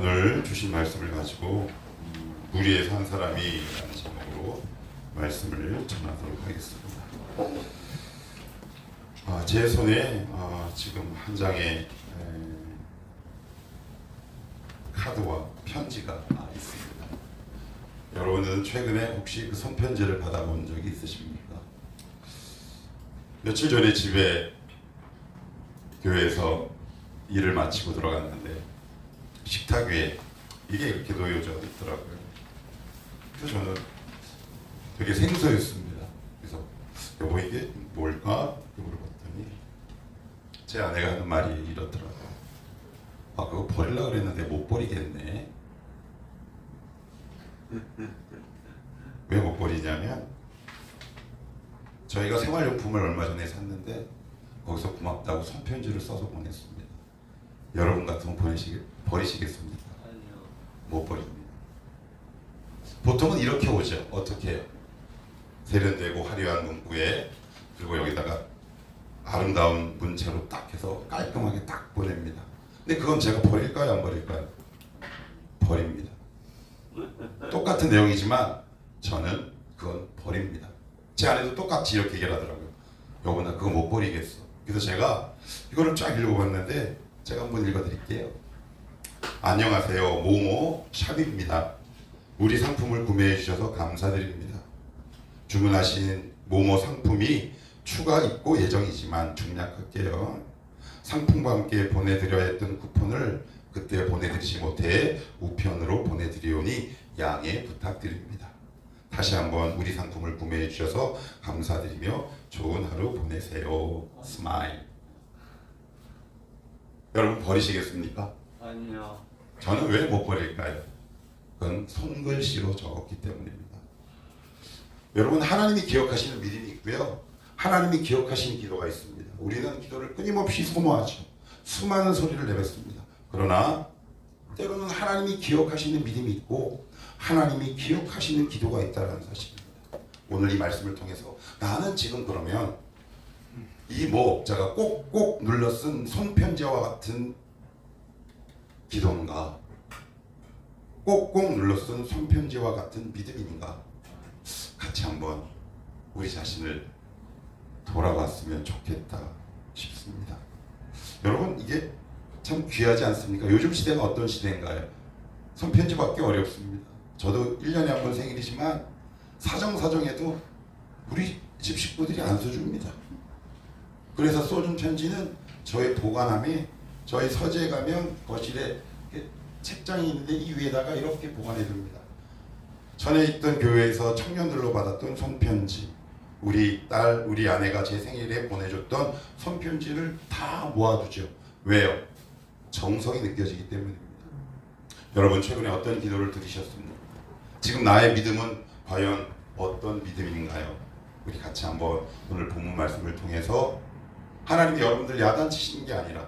오늘 주신 말씀을 가지고 무리에 산 사람이라는 제목으로 말씀을 전하도록 하겠습니다. 제 손에 지금 한 장의 카드와 편지가 있습니다. 여러분들은 최근에 혹시 그 손편지를 받아본 적이 있으십니까? 며칠 전에 집에 교회에서 일을 마치고 들어갔는데 식탁 위에 이게 이렇게 놓여져 있더라고요. 그래서 저는 되게 생소했습니다. 그래서 여보 이게 뭘까? 물어봤더니 제 아내가 하는 말이 이렇더라고요. 그거 버리려고 그랬는데 못 버리겠네. 왜 못 버리냐면 저희가 생활용품을 얼마 전에 샀는데 거기서 고맙다고 손편지를 써서 보냈습니다. 여러분 같으면 버리시겠습니까? 아니요. 못 버립니다. 보통은 이렇게 오죠. 어떻게 해요? 세련되고 화려한 문구에 그리고 여기다가 아름다운 문체로 딱 해서 깔끔하게 딱 보냅니다. 근데 그건 제가 버릴까요? 안 버릴까요? 버립니다. 똑같은 내용이지만 저는 그건 버립니다. 제 아내도 똑같이 이렇게 얘기를 하더라고요. 여보 나 그거 못 버리겠어. 그래서 제가 이거를 쫙 읽어봤는데 제가 한번 읽어드릴게요. 안녕하세요. 모모 샵입니다. 우리 상품을 구매해 주셔서 감사드립니다. 주문하신 모모 상품이 추가 입고 예정이지만 중략할게요. 상품과 함께 보내드려야 했던 쿠폰을 그때 보내드리지 못해 우편으로 보내드리오니 양해 부탁드립니다. 다시 한번 우리 상품을 구매해 주셔서 감사드리며 좋은 하루 보내세요. 스마일. 여러분 버리시겠습니까? 아니요. 저는 왜 못 버릴까요? 그건 손글씨로 적었기 때문입니다. 여러분 하나님이 기억하시는 믿음이 있고요. 하나님이 하시는 기도가 있습니다. 우리는 기도를 끊임없이 소모하죠. 수많은 소리를 내뱉습니다. 그러나 때로는 하나님이 기억하시는 믿음이 있고 하나님이 기억하시는 기도가 있다는 사실입니다. 오늘 이 말씀을 통해서 나는 지금 그러면 이 목자가 꼭꼭 눌러 쓴 손편지와 같은 기도인가? 꼭꼭 눌러 쓴 손편지와 같은 믿음인가? 같이 한번 우리 자신을 돌아봤으면 좋겠다 싶습니다. 여러분 이게 참 귀하지 않습니까? 요즘 시대가 어떤 시대인가요? 손편지 받기 어렵습니다. 저도 1년에 한 번 생일이지만 사정사정해도 우리 집 식구들이 안 써줍니다. 그래서 써준 편지는 저의 보관함에 저희 서재에 가면 거실에 책장이 있는데 이 위에다가 이렇게 보관해 둡니다. 전에 있던 교회에서 청년들로 받았던 손편지, 우리 딸, 우리 아내가 제 생일에 보내줬던 손편지를 다 모아두죠. 왜요? 정성이 느껴지기 때문입니다. 여러분 최근에 어떤 기도를 들으셨습니까? 지금 나의 믿음은 과연 어떤 믿음인가요? 우리 같이 한번 오늘 본문 말씀을 통해서 하나님이 여러분들 야단치시는 게 아니라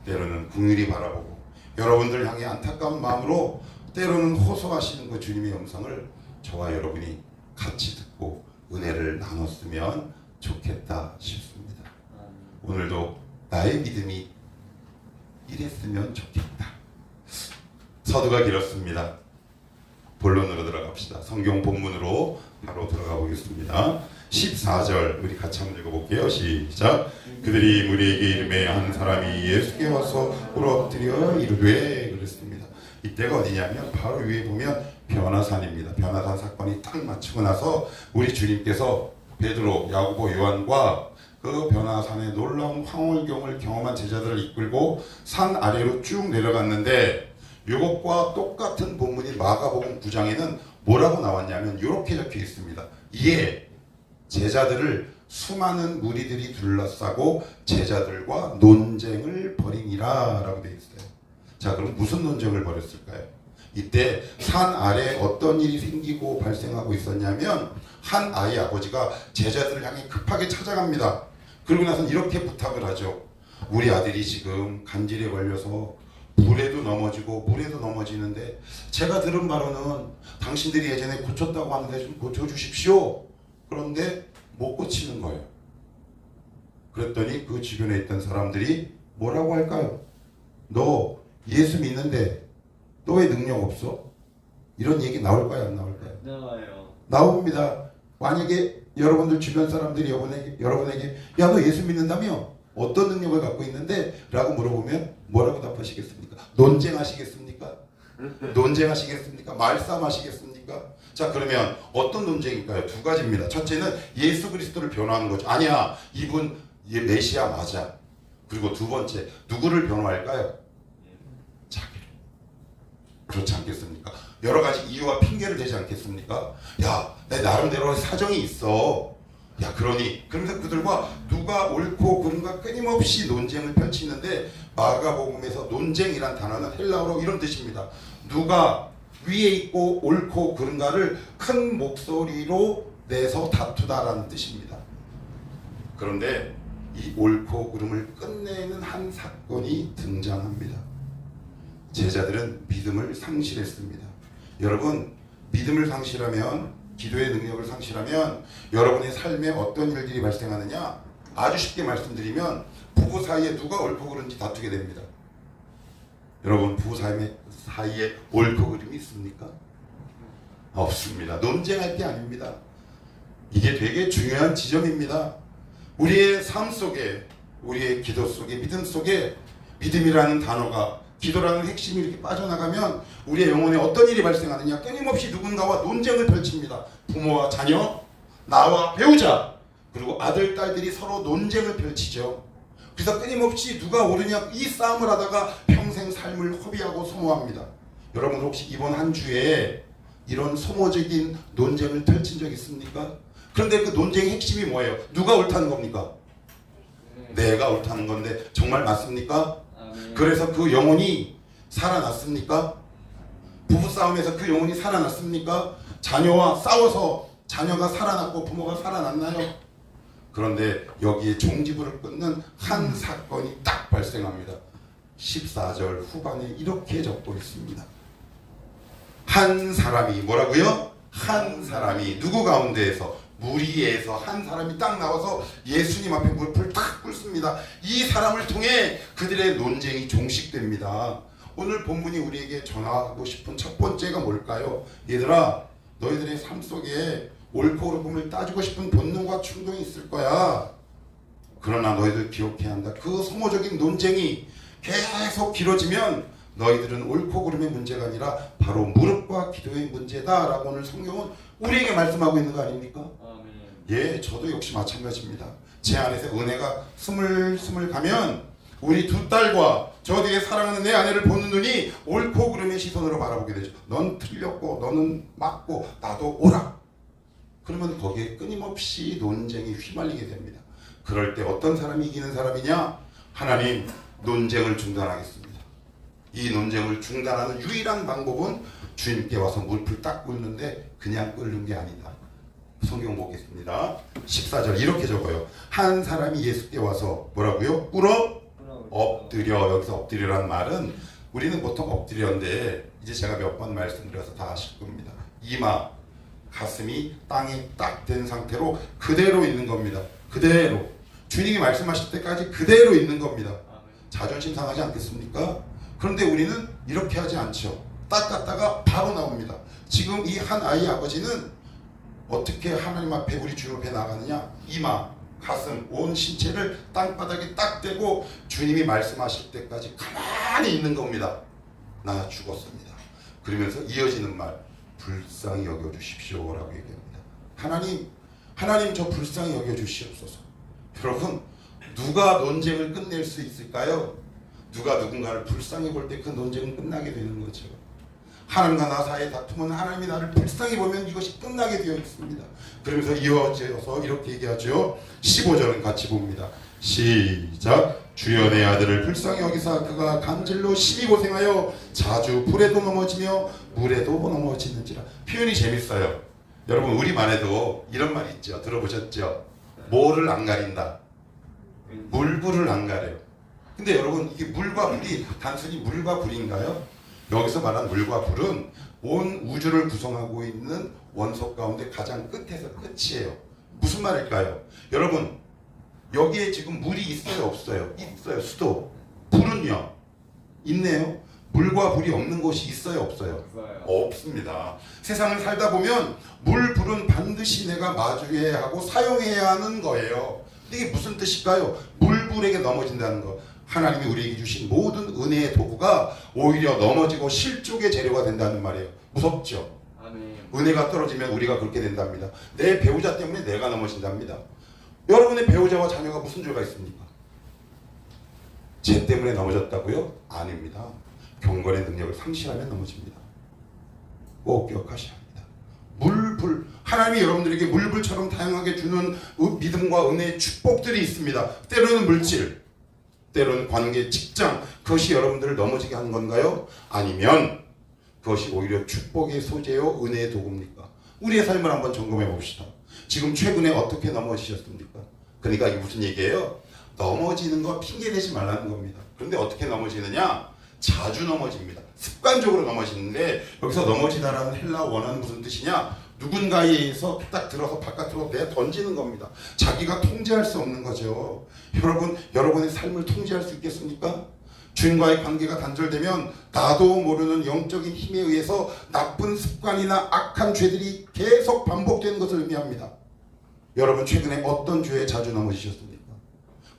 때로는 긍휼히 바라보고 여러분들 향해 안타까운 마음으로 때로는 호소하시는 그 주님의 음성을 저와 여러분이 같이 듣고 은혜를 나눴으면 좋겠다 싶습니다. 오늘도 나의 믿음이 이랬으면 좋겠다. 서두가 길었습니다. 본론으로 들어갑시다. 성경 본문으로 바로 들어가 보겠습니다. 14절 우리 같이 한번 읽어볼게요. 시작. 그들이 무리에게 이르매 한 사람이 예수께 와서 엎드려 이르되 그랬습니다. 이때가 어디냐면 바로 위에 보면 변화산입니다. 변화산 사건이 딱 마치고 나서 우리 주님께서 베드로, 야고보, 요한과 그 변화산의 놀라운 황홀경을 경험한 제자들을 이끌고 산 아래로 쭉 내려갔는데 이것과 똑같은 본문이 마가복음 9장에는 뭐라고 나왔냐면 이렇게 적혀 있습니다. 이에 제자들을 수많은 무리들이 둘러싸고 제자들과 논쟁을 벌이니라 라고 되어 있어요. 자, 그럼 무슨 논쟁을 벌였을까요? 이때 산 아래 어떤 일이 생기고 발생하고 있었냐면 한 아이 아버지가 제자들을 향해 급하게 찾아갑니다. 그러고 나서 이렇게 부탁을 하죠. 우리 아들이 지금 간질에 걸려서 불에도 넘어지고 물에도 넘어지는데 제가 들은 바로는 당신들이 예전에 고쳤다고 하는데 좀 고쳐주십시오. 그런데 못 고치는 거예요. 그랬더니 그 주변에 있던 사람들이 뭐라고 할까요? 너 예수 믿는데 너 왜 능력 없어? 이런 얘기 나올까요? 안 나올까요? 나와요. 나옵니다. 만약에 여러분들 주변 사람들이 여러분에게 야, 너 예수 믿는다며? 어떤 능력을 갖고 있는데? 라고 물어보면 뭐라고 답하시겠습니까? 논쟁하시겠습니까? 논쟁하시겠습니까? 말싸움하시겠습니까? 자, 그러면 어떤 논쟁일까요? 두 가지입니다. 첫째는 예수 그리스도를 변호하는 거죠. 아니야, 이분 메시아 맞아. 그리고 두 번째, 누구를 변호할까요? 자기를. 그렇지 않겠습니까? 여러 가지 이유와 핑계를 대지 않겠습니까? 야, 내 나름대로 사정이 있어. 야, 그러면서 그들과 누가 옳고 그른가 끊임없이 논쟁을 펼치는데, 마가복음에서 논쟁이란 단어는 헬라어로 이런 뜻입니다. 누가 위에 있고 옳고 그른가를 큰 목소리로 내서 다투다라는 뜻입니다. 그런데 이 옳고 그름을 끝내는 한 사건이 등장합니다. 제자들은 믿음을 상실했습니다. 여러분, 믿음을 상실하면, 기도의 능력을 상실하면 여러분의 삶에 어떤 일들이 발생하느냐? 아주 쉽게 말씀드리면 부부 사이에 누가 옳고 그른지 다투게 됩니다. 여러분, 부부 사이에 옳고 그름이 있습니까? 없습니다. 논쟁할 게 아닙니다. 이게 되게 중요한 지점입니다. 우리의 삶 속에, 우리의 기도 속에, 믿음 속에 믿음이라는 단어가, 기도라는 핵심이 이렇게 빠져나가면 우리의 영혼에 어떤 일이 발생하느냐? 끊임없이 누군가와 논쟁을 펼칩니다. 부모와 자녀, 나와 배우자, 그리고 아들, 딸들이 서로 논쟁을 펼치죠. 그래서 끊임없이 누가 옳으냐, 이 싸움을 하다가 평생 삶을 허비하고 소모합니다. 여러분, 혹시 이번 한 주에 이런 소모적인 논쟁을 펼친 적 있습니까? 그런데 그 논쟁의 핵심이 뭐예요? 누가 옳다는 겁니까? 내가 옳다는 건데 정말 맞습니까? 그래서 그 영혼이 살아났습니까? 부부싸움에서 그 영혼이 살아났습니까? 자녀와 싸워서 자녀가 살아났고 부모가 살아났나요? 그런데 여기에 종지부를 끊는 한 사건이 딱 발생합니다. 14절 후반에 이렇게 적고 있습니다. 한 사람이, 뭐라고요? 한 사람이, 누구 가운데에서? 무리에서 한 사람이 딱 나와서 예수님 앞에 무릎을 탁 꿇습니다. 이 사람을 통해 그들의 논쟁이 종식됩니다. 오늘 본문이 우리에게 전하고 싶은 첫 번째가 뭘까요? 얘들아, 너희들의 삶 속에 옳고 그름을 따지고 싶은 본능과 충동이 있을 거야. 그러나 너희들 기억해야 한다. 그 소모적인 논쟁이 계속 길어지면 너희들은 옳고 그름의 문제가 아니라 바로 무릎과 기도의 문제다라고 오늘 성경은 우리에게 말씀하고 있는 거 아닙니까? 예, 저도 역시 마찬가지입니다. 제 안에서 은혜가 스물스물 가면 우리 두 딸과 저 뒤에 사랑하는 내 아내를 보는 눈이 옳고 그름의 시선으로 바라보게 되죠. 넌 틀렸고 너는 맞고 나도 옳아. 그러면 거기에 끊임없이 논쟁이 휘말리게 됩니다. 그럴 때 어떤 사람이 이기는 사람이냐? 하나님, 논쟁을 중단하겠습니다. 이 논쟁을 중단하는 유일한 방법은 주님께 와서 무릎을 딱 꿇는데 그냥 꿇는 게 아니다. 성경 보겠습니다. 14절 이렇게 적어요. 한 사람이 예수께 와서 뭐라고요? 꿇어 엎드려. 여기서 엎드리라는 말은 우리는 보통 엎드렸는데 이제 제가 몇 번 말씀드려서 다 아실 겁니다. 이마, 가슴이 땅에 딱 된 상태로 그대로 있는 겁니다. 그대로. 주님이 말씀하실 때까지 그대로 있는 겁니다. 자존심 상하지 않겠습니까? 그런데 우리는 이렇게 하지 않죠. 딱 갔다가 바로 나옵니다. 지금 이 한 아이의 아버지는 어떻게 하나님 앞에, 우리 주님 앞에 나가느냐? 이마, 가슴, 온 신체를 땅바닥에 딱 대고 주님이 말씀하실 때까지 가만히 있는 겁니다. 나 죽었습니다. 그러면서 이어지는 말, 불쌍히 여겨주십시오 라고 얘기합니다. 하나님 저 불쌍히 여겨주시옵소서. 여러분, 누가 논쟁을 끝낼 수 있을까요? 누가 누군가를 불쌍히 볼 때 그 논쟁은 끝나게 되는 거죠. 하나님과 나 사이의 다툼은 하나님이 나를 불쌍히 보면 이것이 끝나게 되어 있습니다. 그러면서 이어져서 이렇게 얘기하죠. 15절은 같이 봅니다. 시작. 주여 내 아들을 불쌍히 여기사 그가 간질로 심히 고생하여 자주 불에도 넘어지며 물에도 넘어지는지라. 표현이 재밌어요. 여러분, 우리말에도 이런 말이 있죠. 들어보셨죠? 뭐를 안 가린다. 물불을 안 가려요. 근데 여러분, 이게 물과 불이 단순히 물과 불인가요? 여기서 말한 물과 불은 온 우주를 구성하고 있는 원소 가운데 가장 끝에서 끝이에요. 무슨 말일까요? 여러분, 여기에 지금 물이 있어요, 없어요? 있어요. 수도. 불은요? 있네요. 물과 불이 없는 곳이 있어요, 없어요? 없습니다. 세상을 살다 보면 물, 불은 반드시 내가 마주해야 하고 사용해야 하는 거예요. 이게 무슨 뜻일까요? 물, 불에게 넘어진다는 거. 하나님이 우리에게 주신 모든 은혜의 도구가 오히려 넘어지고 실족의 재료가 된다는 말이에요. 무섭죠? 아멘. 은혜가 떨어지면 우리가 그렇게 된답니다. 내 배우자 때문에 내가 넘어진답니다. 여러분의 배우자와 자녀가 무슨 죄가 있습니까? 죄 때문에 넘어졌다고요? 아닙니다. 경건의 능력을 상실하면 넘어집니다. 꼭 기억하셔야 합니다. 물, 불. 하나님이 여러분들에게 물불처럼 다양하게 주는 믿음과 은혜의 축복들이 있습니다. 때로는 물질, 때로는 관계, 직장. 그것이 여러분들을 넘어지게 하는 건가요? 아니면 그것이 오히려 축복의 소재요, 은혜의 도구입니까? 우리의 삶을 한번 점검해 봅시다. 지금 최근에 어떻게 넘어지셨습니까? 그러니까 이게 무슨 얘기예요? 넘어지는 거 핑계 대지 말라는 겁니다. 그런데 어떻게 넘어지느냐? 자주 넘어집니다. 습관적으로 넘어지는데, 여기서 넘어지다라는 헬라 원어는 무슨 뜻이냐? 누군가에 의해서 딱 들어서 바깥으로 내 던지는 겁니다. 자기가 통제할 수 없는 거죠. 여러분의 삶을 통제할 수 있겠습니까? 주인과의 관계가 단절되면 나도 모르는 영적인 힘에 의해서 나쁜 습관이나 악한 죄들이 계속 반복되는 것을 의미합니다. 여러분 최근에 어떤 죄에 자주 넘어지셨습니까?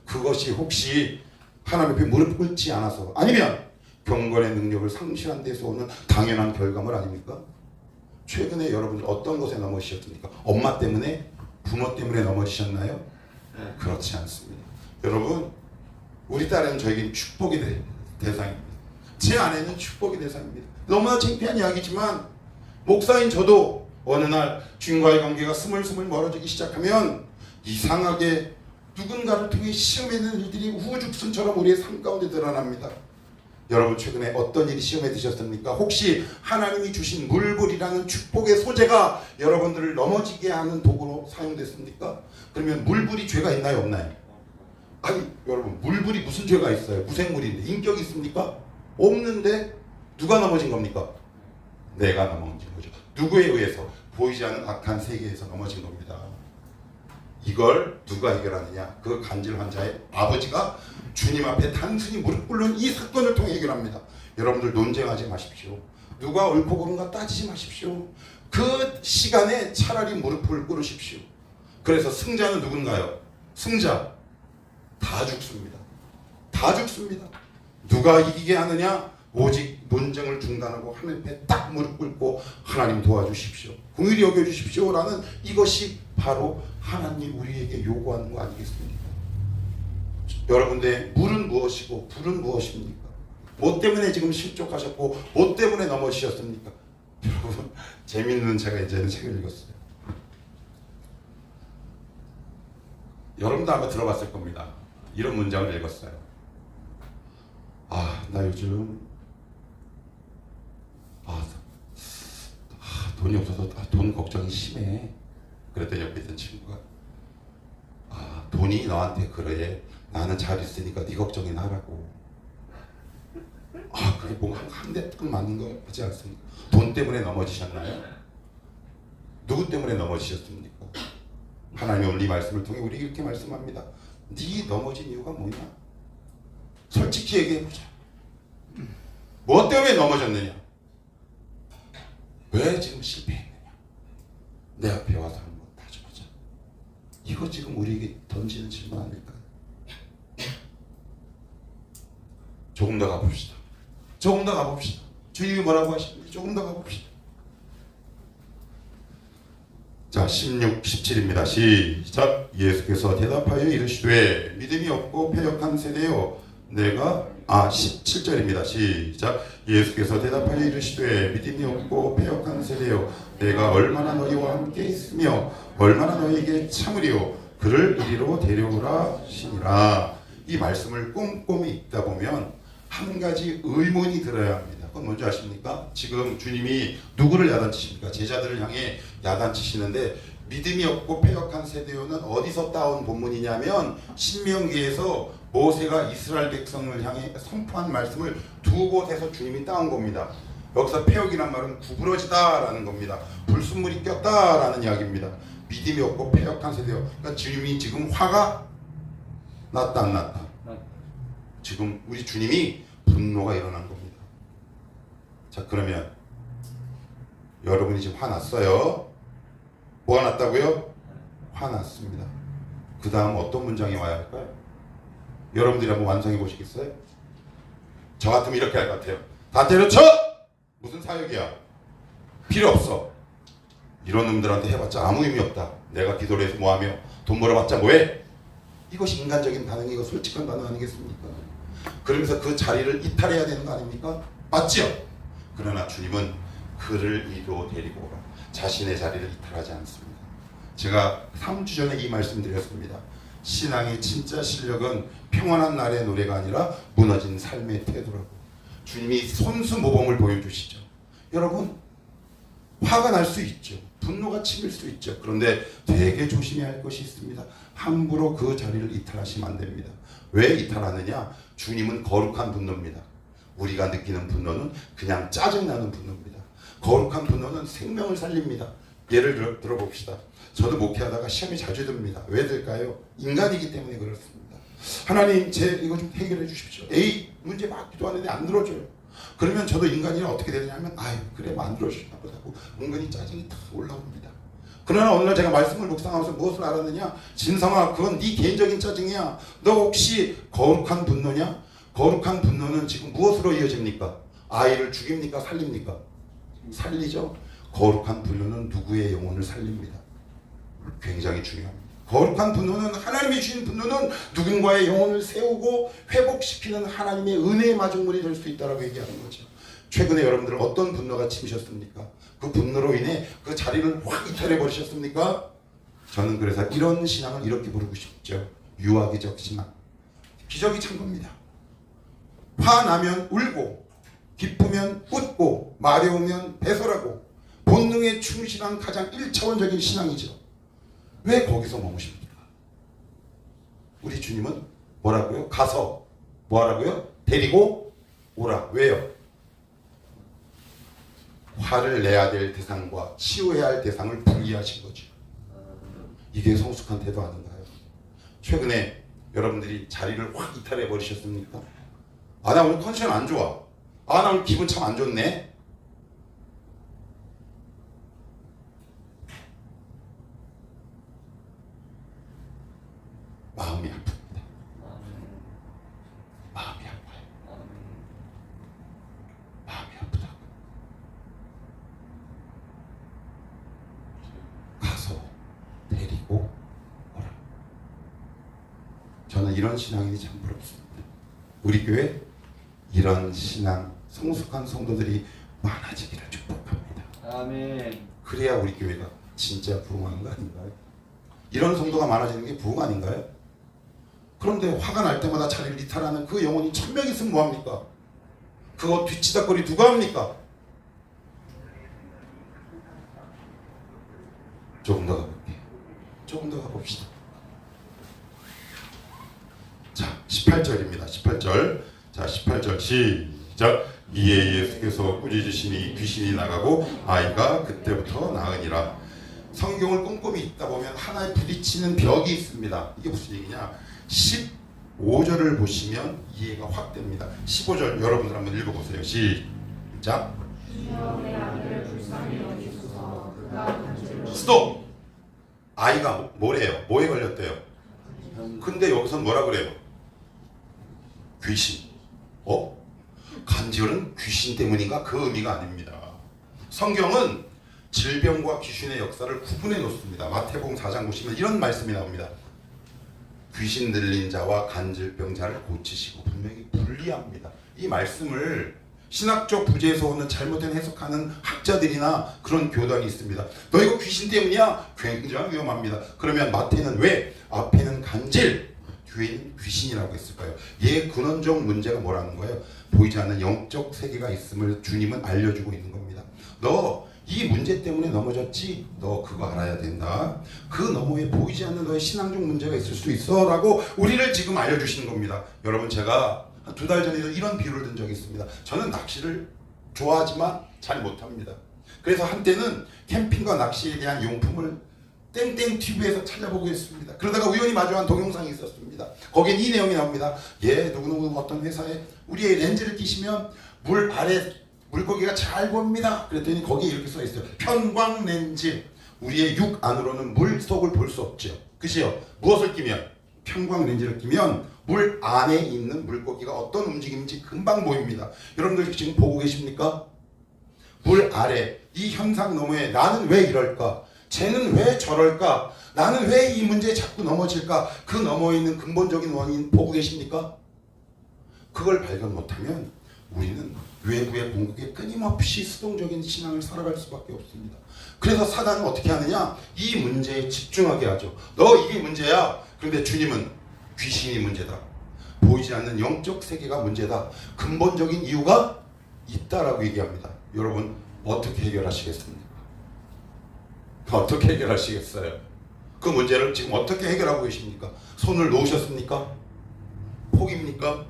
그것이 혹시 하나님 앞에 무릎 꿇지 않아서, 아니면 경건의 능력을 상실한 데서 오는 당연한 결과물 아닙니까? 최근에 여러분들 어떤 것에 넘어지셨습니까? 엄마 때문에? 부모 때문에 넘어지셨나요? 네. 그렇지 않습니다. 여러분, 우리 딸은 저에게 축복의 대상입니다. 제 아내는 축복의 대상입니다. 너무나 창피한 이야기지만 목사인 저도 어느 날 주인과의 관계가 스물스물 멀어지기 시작하면 이상하게 누군가를 통해 시험에 있는 일들이 우후죽순처럼 우리의 삶 가운데 드러납니다. 여러분 최근에 어떤 일이 시험에 드셨습니까? 혹시 하나님이 주신 물불이라는 축복의 소재가 여러분들을 넘어지게 하는 도구로 사용됐습니까? 그러면 물불이 죄가 있나요, 없나요? 아니 여러분, 물불이 무슨 죄가 있어요? 무생물인데 인격이 있습니까? 없는데 누가 넘어진 겁니까? 내가 넘어진 거죠. 누구에 의해서? 보이지 않는 악한 세계에서 넘어진 겁니다. 이걸 누가 해결하느냐? 그 간질 환자의 아버지가 주님 앞에 단순히 무릎 꿇는 이 사건을 통해 해결합니다. 여러분들 논쟁하지 마십시오. 누가 옳고 그른가 따지지 마십시오. 그 시간에 차라리 무릎을 꿇으십시오. 그래서 승자는 누군가요? 승자. 다 죽습니다. 다 죽습니다. 누가 이기게 하느냐? 오직 논쟁을 중단하고 하나님 앞에 딱 무릎 꿇고 하나님 도와주십시오, 긍휼히 여겨주십시오 라는, 이것이 바로 하나님 우리에게 요구하는 거 아니겠습니까? 여러분들 물은 무엇이고 불은 무엇입니까? 뭐 때문에 지금 실족하셨고 뭐 때문에 넘어지셨습니까? 여러분 재밌는, 제가 이제는 책을 읽었어요. 여러분도 아마 들어봤을 겁니다. 이런 문장을 읽었어요. 나 요즘 돈이 없어서 돈 걱정이 심해. 그랬더니 옆에 있던 친구가 돈이 너한테 그래. 나는 잘 있으니까 네 걱정이나 하라고. 그게 뭔가 한 대 딱 맞는 거 같지 않습니까? 돈 때문에 넘어지셨나요? 누구 때문에 넘어지셨습니까? 하나님이 오늘 이 말씀을 통해 우리에게 이렇게 말씀합니다. 네 넘어진 이유가 뭐냐? 솔직히 얘기해보자. 뭐 때문에 넘어졌느냐? 왜 지금 실패했느냐? 내 앞에 와서 한번 따져보자. 이거 지금 우리에게 던지는 질문 아닐까요? 조금 더 가봅시다. 조금 더 가봅시다. 주님이 뭐라고 하십니까? 조금 더 가봅시다. 자, 16, 17입니다. 시작. 예수께서 대답하여 이르시되 믿음이 없고 패역한 세대여 내가 17절입니다. 시작. 예수께서 대답하여 이르시되 믿음이 없고 패역한 세대여 내가 얼마나 너희와 함께 있으며 얼마나 너희에게 참으리요 그를 이리로 데려오라 하시니라. 이 말씀을 꼼꼼히 읽다 보면 한 가지 의문이 들어야 합니다. 그건 뭔지 아십니까? 지금 주님이 누구를 야단치십니까? 제자들을 향해 야단치시는데, 믿음이 없고 패역한 세대요는 어디서 따온 본문이냐면 신명기에서 모세가 이스라엘 백성을 향해 선포한 말씀을 두 곳에서 주님이 따온 겁니다. 여기서 패역이란 말은 구부러지다라는 겁니다. 불순물이 꼈다라는 이야기입니다. 믿음이 없고 패역한 세대요. 그러니까 주님이 지금 화가 났다 안 났다? 지금 우리 주님이 분노가 일어난 겁니다. 자, 그러면 여러분이 지금 화났어요. 뭐가 났다고요? 화났습니다. 그 다음 어떤 문장이 와야 할까요? 여러분들이 한번 완성해 보시겠어요? 저 같으면 이렇게 할 것 같아요. 다 때려쳐! 무슨 사역이야? 필요 없어. 이런 놈들한테 해봤자 아무 의미 없다. 내가 기도를 해서 뭐하며 돈 벌어봤자 뭐해? 이것이 인간적인 반응이고 솔직한 반응 아니겠습니까? 그러면서 그 자리를 이탈해야 되는 거 아닙니까? 맞지요? 그러나 주님은 그를 이리로 데리고 오라. 자신의 자리를 이탈하지 않습니다. 제가 3주 전에 이 말씀 드렸습니다. 신앙의 진짜 실력은 평안한 날의 노래가 아니라 무너진 삶의 태도라고. 주님이 손수 모범을 보여주시죠. 여러분, 화가 날 수 있죠. 분노가 치밀 수 있죠. 그런데 되게 조심해야 할 것이 있습니다. 함부로 그 자리를 이탈하시면 안 됩니다. 왜 이탈하느냐? 주님은 거룩한 분노입니다. 우리가 느끼는 분노는 그냥 짜증나는 분노입니다. 거룩한 분노는 생명을 살립니다. 예를 들어봅시다. 저도 목회하다가 시험이 자주 듭니다. 왜 들까요? 인간이기 때문에 그렇습니다. 하나님, 제 이거 좀 해결해 주십시오. A 문제 막 기도하는데 안 들어줘요. 그러면 저도 인간이라 어떻게 되냐면, 아유 그래 안 들어주시나 보다고 은근히 짜증이 탁 올라옵니다. 그러나 어느 날 제가 말씀을 묵상하면서 무엇을 알았느냐? 진성아, 그건 네 개인적인 짜증이야. 너 혹시 거룩한 분노냐? 거룩한 분노는 지금 무엇으로 이어집니까? 아이를 죽입니까? 살립니까? 살리죠. 거룩한 분노는 누구의 영혼을 살립니다. 굉장히 중요합니다. 거룩한 분노는, 하나님이 주신 분노는 누군가의 영혼을 세우고 회복시키는 하나님의 은혜의 마중물이 될 수 있다고 얘기하는 거죠. 최근에 여러분들은 어떤 분노가 치미셨습니까? 그 분노로 인해 그 자리를 확 이탈해 버리셨습니까? 저는 그래서 이런 신앙을 이렇게 부르고 싶죠. 유아기적 신앙. 기적이 찬 겁니다. 화나면 울고, 기쁘면 웃고, 마려우면 배설하고, 본능에 충실한 가장 1차원적인 신앙이죠. 왜 거기서 머무십니까? 우리 주님은 뭐라고요? 가서 뭐하라고요? 데리고 오라. 왜요? 화를 내야 될 대상과 치유해야 할 대상을 분리하신 거죠. 이게 성숙한 태도 아닌가요? 최근에 여러분들이 자리를 확 이탈해 버리셨습니까? 아, 나 오늘 컨디션 안 좋아. 아, 나 오늘 기분 참 안 좋네. 마음이 아픕니다. 마음이 아파요. 마음이 아프다고. 가서 데리고 오라. 저는 이런 신앙인이 참 부럽습니다. 우리 교회 이런 신앙, 성숙한 성도들이 많아지기를 축복합니다. 아멘. 그래야 우리 교회가 진짜 부흥하는 거 아닌가요? 이런 성도가 많아지는 게 부흥 아닌가요? 그런데 화가 날 때마다 자리를 이탈하는 그 영혼이 1000명 있으면 뭐합니까? 그거 뒤치다거리 누가 합니까? 조금 더 가볼게요. 조금 더 가봅시다. 자, 18절입니다. 18절. 자, 18절 시작. 이에 예수께서 꾸짖으시니 귀신이 나가고 아이가 그때부터 나으니라. 성경을 꼼꼼히 읽다 보면 하나의 부딪히는 벽이 있습니다. 이게 무슨 얘기냐? 15절을 보시면 이해가 확 됩니다. 15절 여러분들 한번 읽어보세요. 시작. 스톱. 아이가 뭐래요? 뭐에 걸렸대요? 근데 여기서 뭐라 그래요? 귀신. 간질은 귀신 때문인가? 그 의미가 아닙니다. 성경은 질병과 귀신의 역사를 구분해 놓습니다. 마태복음 4장 보시면 이런 말씀이 나옵니다. 귀신 들린 자와 간질병자를 고치시고, 분명히 분리합니다. 이 말씀을 신학적 부재에서 오는 잘못된 해석하는 학자들이나 그런 교단이 있습니다. 너 이거 귀신 때문이야? 굉장히 위험합니다. 그러면 마태는 왜 앞에는 간질, 뒤에는 귀신이라고 했을까요? 얘 근원적 문제가 뭐라는 거예요? 보이지 않는 영적 세계가 있음을 주님은 알려주고 있는 겁니다. 너 이 문제 때문에 넘어졌지? 너 그거 알아야 된다. 그 너머에 보이지 않는 너의 신앙적 문제가 있을 수 있어 라고 우리를 지금 알려주시는 겁니다. 여러분, 제가 한 2달 전에도 이런 비유를 든 적이 있습니다. 저는 낚시를 좋아하지만 잘 못합니다. 그래서 한때는 캠핑과 낚시에 대한 용품을 땡땡 TV에서 찾아보고 있습니다. 그러다가 우연히 마주한 동영상이 있었습니다. 거긴 이 내용이 나옵니다. 예, 누구누구 어떤 회사에 우리의 렌즈를 끼시면 물 물고기가 잘 봅니다. 그랬더니 거기에 이렇게 써 있어요. 편광렌즈. 우리의 육 안으로는 물 속을 볼 수 없죠. 그죠? 무엇을 끼면? 편광렌즈를 끼면 물 안에 있는 물고기가 어떤 움직임인지 금방 보입니다. 여러분들 지금 보고 계십니까? 물 아래 이 현상 너머에 나는 왜 이럴까? 쟤는 왜 저럴까? 나는 왜 이 문제에 자꾸 넘어질까? 그 너머에 있는 근본적인 원인 보고 계십니까? 그걸 발견 못하면 우리는 외부의 공격에 끊임없이 수동적인 신앙을 살아갈 수밖에 없습니다. 그래서 사단은 어떻게 하느냐? 이 문제에 집중하게 하죠. 너 이게 문제야. 그런데 주님은 귀신이 문제다. 보이지 않는 영적 세계가 문제다. 근본적인 이유가 있다라고 얘기합니다. 여러분 어떻게 해결하시겠습니까? 어떻게 해결하시겠어요? 그 문제를 지금 어떻게 해결하고 계십니까? 손을 놓으셨습니까? 포기입니까?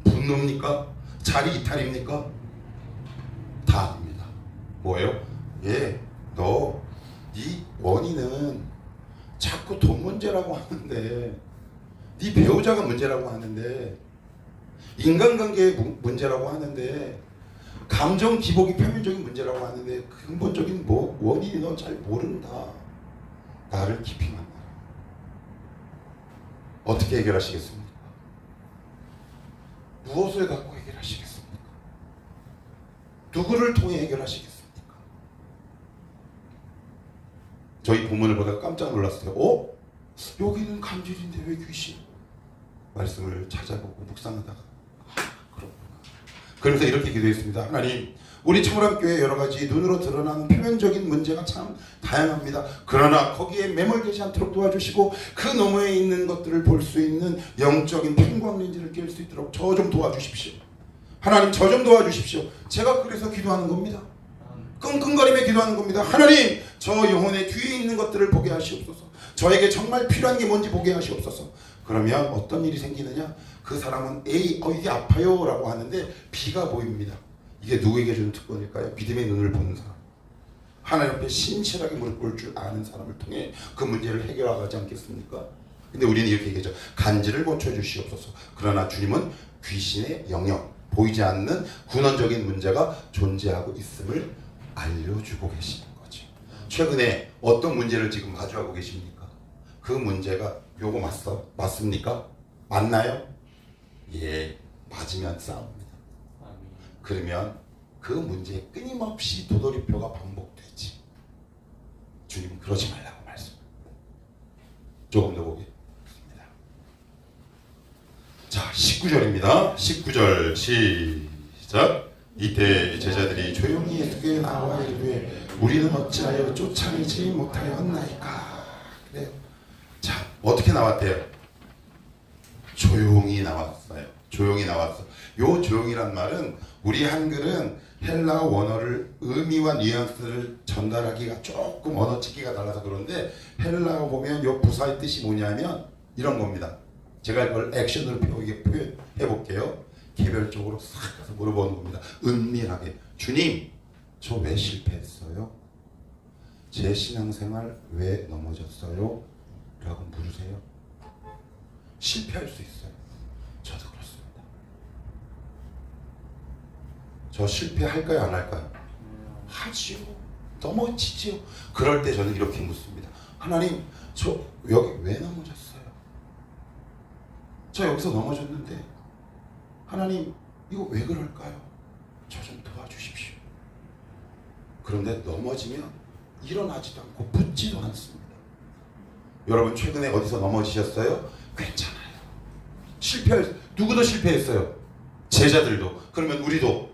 분노입니까? 자리 이탈입니까? 다 아닙니다. 뭐예요? 너 네 원인은 자꾸 돈 문제라고 하는데, 네 배우자가 문제라고 하는데, 인간관계의 문제라고 하는데, 감정 기복이 표면적인 문제라고 하는데 근본적인 원인이 너 잘 모른다. 나를 깊이 만나라. 어떻게 해결하시겠습니까? 무엇을 갖고 해결하시겠습니까? 누구를 통해 해결하시겠습니까? 저희 본문을 보다가 깜짝 놀랐어요. 여기는 감질인데 왜 귀신? 말씀을 찾아보고 묵상하다가 그렇구나. 그래서 이렇게 기도했습니다. 하나님, 우리 청월함교회 여러 가지 눈으로 드러나는 표면적인 문제가 참 다양합니다. 그러나 거기에 매몰되지 않도록 도와주시고 그 너머에 있는 것들을 볼 수 있는 영적인 편광렌즈를 낄 수 있도록 저 좀 도와주십시오. 하나님, 저 좀 도와주십시오. 제가 그래서 기도하는 겁니다. 끙끙거리며 기도하는 겁니다. 하나님, 저 영혼의 뒤에 있는 것들을 보게 하시옵소서. 저에게 정말 필요한 게 뭔지 보게 하시옵소서. 그러면 어떤 일이 생기느냐? 그 사람은 이게 아파요 라고 하는데 B가 보입니다. 이게 누구에게 주는 특권일까요? 믿음의 눈을 보는 사람, 하나님 앞에 신실하게 무릎 꿇을 줄 아는 사람을 통해 그 문제를 해결하지 않겠습니까? 근데 우리는 이렇게 얘기하죠. 간질을 고쳐주시옵소서. 그러나 주님은 귀신의 영역, 보이지 않는 근원적인 문제가 존재하고 있음을 알려주고 계시는 거죠. 최근에 어떤 문제를 지금 마주하고 계십니까? 그 문제가 요거 맞습니까? 맞나요? 예, 맞으면 싸웁니다. 그러면 그 문제에 끊임없이 도돌이표가 반복되지. 주님은 그러지 말라고 말씀합니다. 조금 더 보겠습니다. 자, 19절입니다. 19절 시작. 이때 제자들이 조용히 예수께 나와 이르되 우리는 어찌하여 쫓아내지 못하였나이까. 그래요. 자, 어떻게 나왔대요? 조용히 나왔어요. 조용히 나왔어. 요 조용이란 말은 우리 한글은 헬라어 원어를 의미와 뉘앙스를 전달하기가 조금 언어 찍기가 달라서 그런데 헬라어 보면 요 부사의 뜻이 뭐냐면 이런 겁니다. 제가 이걸 액션으로 표현해 볼게요. 개별적으로 싹 가서 물어보는 겁니다. 은밀하게. 주님, 저 왜 실패했어요? 제 신앙생활 왜 넘어졌어요? 라고 물으세요. 실패할 수 있어요. 저도 그렇습니다. 저 실패할까요? 안 할까요? 하지요. 넘어지지요. 그럴 때 저는 이렇게 묻습니다. 하나님, 저 여기 왜 넘어졌어요? 저 여기서 넘어졌는데 하나님, 이거 왜 그럴까요? 저 좀 도와주십시오. 그런데 넘어지면 일어나지도 않고 붙지도 않습니다. 여러분 최근에 어디서 넘어지셨어요? 괜찮아요. 누구도 실패했어요. 제자들도. 그러면 우리도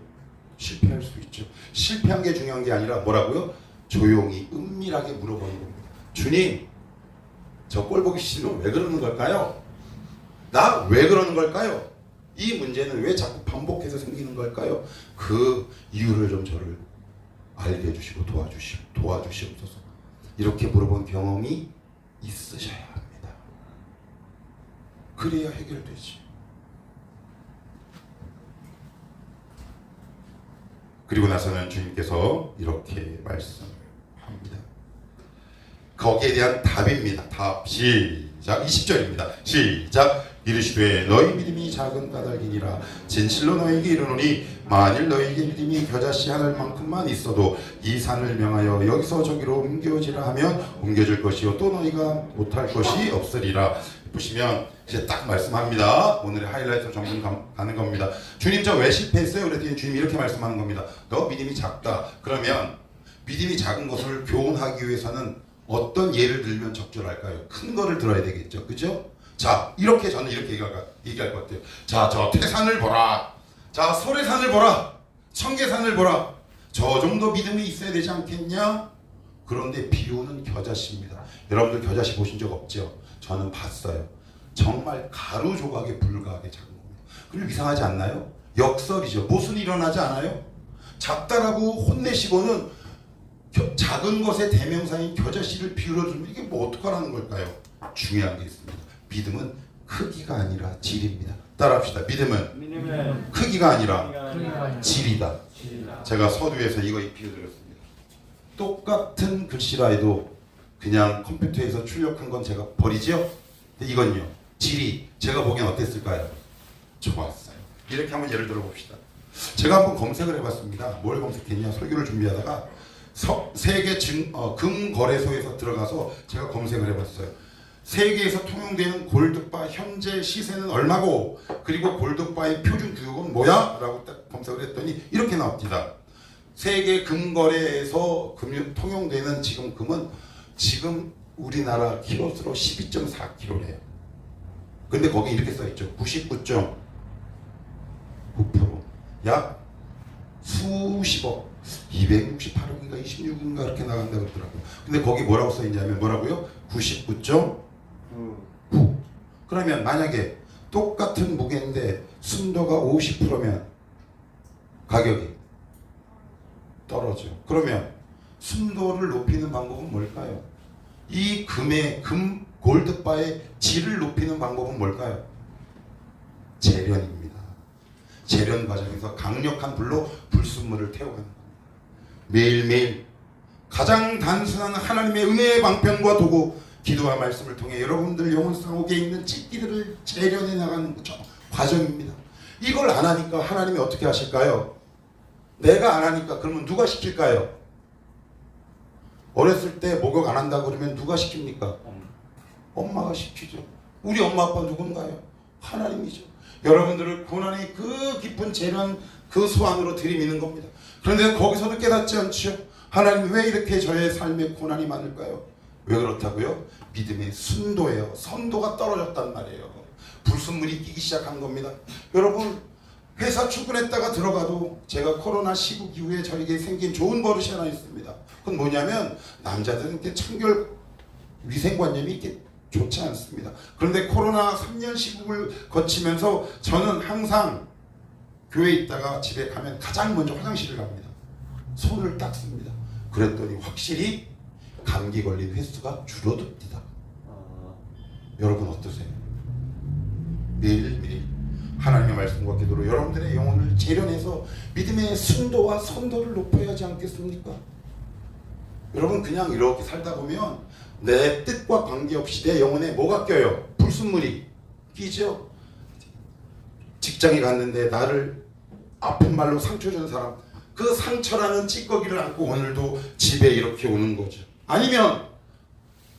실패할 수 있죠. 실패한 게 중요한 게 아니라 뭐라고요? 조용히 은밀하게 물어보는 겁니다. 주님, 저 꼴 보기 싫으면 왜 그러는 걸까요? 나 왜 그러는 걸까요? 이 문제는 왜 자꾸 반복해서 생기는 걸까요? 그 이유를 좀 저를 알게 해주시고 도와주시옵소서. 이렇게 물어본 경험이 있으셔야 합니다. 그래야 해결되지. 그리고 나서는 주님께서 이렇게 말씀합니다. 거기에 대한 답입니다. 답 시작. 시작. 20절입니다. 시작. 이르시되 너희 믿음이 작은 까닭이니라. 진실로 너희에게 이르노니 만일 너희에게 믿음이 겨자씨 하늘만큼만 있어도 이 산을 명하여 여기서 저기로 옮겨지라 하면 옮겨질 것이요 또 너희가 못할 것이 없으리라. 보시면 이제 딱 말씀합니다. 오늘의 하이라이트 전문 가는 겁니다. 주님 저 왜 실패했어요? 그랬더니 주님 이렇게 말씀하는 겁니다. 너 믿음이 작다. 그러면 믿음이 작은 것을 교훈하기 위해서는 어떤 예를 들면 적절할까요? 큰 거를 들어야 되겠죠. 그죠? 자, 이렇게 저는 이렇게 얘기할 것 같아요. 자, 저 태산을 보라. 자, 소래산을 보라. 청계산을 보라. 저 정도 믿음이 있어야 되지 않겠냐? 그런데 비 오는 겨자씨입니다. 여러분들 겨자씨 보신 적 없죠? 저는 봤어요. 정말 가루 조각에 불과하게 작은 겁니다. 그리고 이상하지 않나요? 역설이죠. 모순이 일어나지 않아요? 작다라고 혼내시고는 작은 것의 대명사인 겨자씨를 비유로주면 이게 뭐 어떡하라는 걸까요? 중요한 게 있습니다. 믿음은 크기가 아니라 질입니다. 따라합시다. 믿음은 크기가 아니라 질이다. 제가 서두에서 이거 비유드렸습니다. 똑같은 글씨라 해도 그냥 컴퓨터에서 출력한 건 제가 버리죠? 근데 이건요. 질이 제가 보기엔 어땠을까요? 좋았어요. 이렇게 한번 예를 들어 봅시다. 제가 한번 검색을 해봤습니다. 뭘 검색했냐? 설교를 준비하다가 세계 금거래소에서 들어가서 제가 검색을 해봤어요. 세계에서 통용되는 골드바 현재 시세는 얼마고 그리고 골드바의 표준 규격은 뭐야? 라고 딱 검색을 했더니 이렇게 나옵니다. 세계 금거래에서 통용되는 지금 금은 지금 우리나라 키로수로 12.4kg래요. 근데 거기 이렇게 써있죠. 99.9% 약 수십억 268억인가 26인가 이렇게 나간다고 그러더라고요. 근데 거기 뭐라고 써있냐면 뭐라고요? 99.9. 그러면 만약에 똑같은 무게인데 순도가 50%면 가격이 떨어져. 그러면 순도를 높이는 방법은 뭘까요? 이 금 골드바의 질을 높이는 방법은 뭘까요? 재련입니다. 재련 과정에서 강력한 불로 불순물을 태워가는 겁니다. 매일매일 가장 단순한 하나님의 은혜의 방편과 도구 기도와 말씀을 통해 여러분들 영혼 속에 있는 찌끼들을 재련해 나가는 과정입니다. 이걸 안 하니까 하나님이 어떻게 하실까요? 내가 안 하니까 그러면 누가 시킬까요? 어렸을 때 목욕 안 한다고 그러면 누가 시킵니까? 엄마가 시키죠. 우리 엄마 아빠 누군가요? 하나님이죠. 여러분들을 고난의 그 깊은 재련 그 수완으로 들이미는 겁니다. 그런데 거기서도 깨닫지 않죠. 하나님 왜 이렇게 저의 삶에 고난이 많을까요? 왜 그렇다고요? 믿음의 순도예요. 선도가 떨어졌단 말이에요. 불순물이 끼기 시작한 겁니다. 여러분 회사 출근했다가 들어가도 제가 코로나 시국 이후에 저에게 생긴 좋은 버릇이 하나 있습니다. 그건 뭐냐면 남자들은 이렇게 청결 위생관념이 이렇게 좋지 않습니다. 그런데 코로나 3년 시국을 거치면서 저는 항상 교회에 있다가 집에 가면 가장 먼저 화장실을 갑니다. 손을 닦습니다. 그랬더니 확실히 감기 걸린 횟수가 줄어듭니다. 여러분 어떠세요? 매일매일 하나님의 말씀과 기도로 여러분들의 영혼을 재련해서 믿음의 순도와 선도를 높여야 하지 않겠습니까? 여러분 그냥 이렇게 살다 보면 내 뜻과 관계없이 내 영혼에 뭐가 껴요? 불순물이 끼죠? 직장에 갔는데 나를 아픈 말로 상처 준 사람, 그 상처라는 찌꺼기를 안고 오늘도 집에 이렇게 오는 거죠. 아니면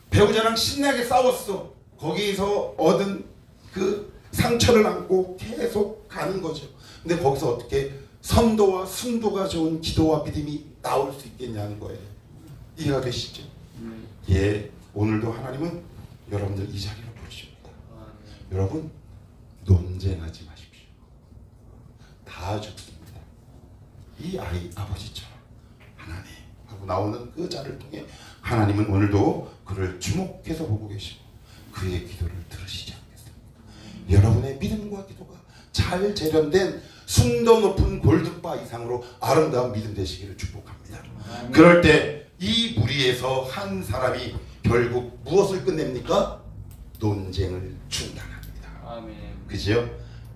배우자랑 신나게 싸웠어. 거기서 얻은 그 상처를 안고 계속 가는 거죠. 근데 거기서 어떻게 선도와 순도가 좋은 기도와 믿음이 나올 수 있겠냐는 거예요. 이해가 되시죠? 예, 오늘도 하나님은 여러분들 이 자리로 부르십니다. 여러분 논쟁하지 마십시오. 다 죽습니다. 이 아버지처럼 하나님 하고 나오는 그 자를 통해 하나님은 오늘도 그를 주목해서 보고 계시고 그의 기도를 들으시지 않겠습니까? 여러분의 믿음과 기도가 잘 재련된 순도 높은 골드바 이상으로 아름다운 믿음 되시기를 축복합니다. 그럴 때 이 무리에서 한 사람이 결국 무엇을 끝냅니까? 논쟁을 중단합니다. 아멘. 그죠?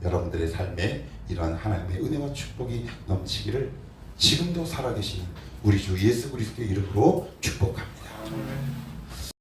여러분들의 삶에 이러한 하나님의 은혜와 축복이 넘치기를 지금도 살아계시는 우리 주 예수 그리스도의 이름으로 축복합니다. 아멘.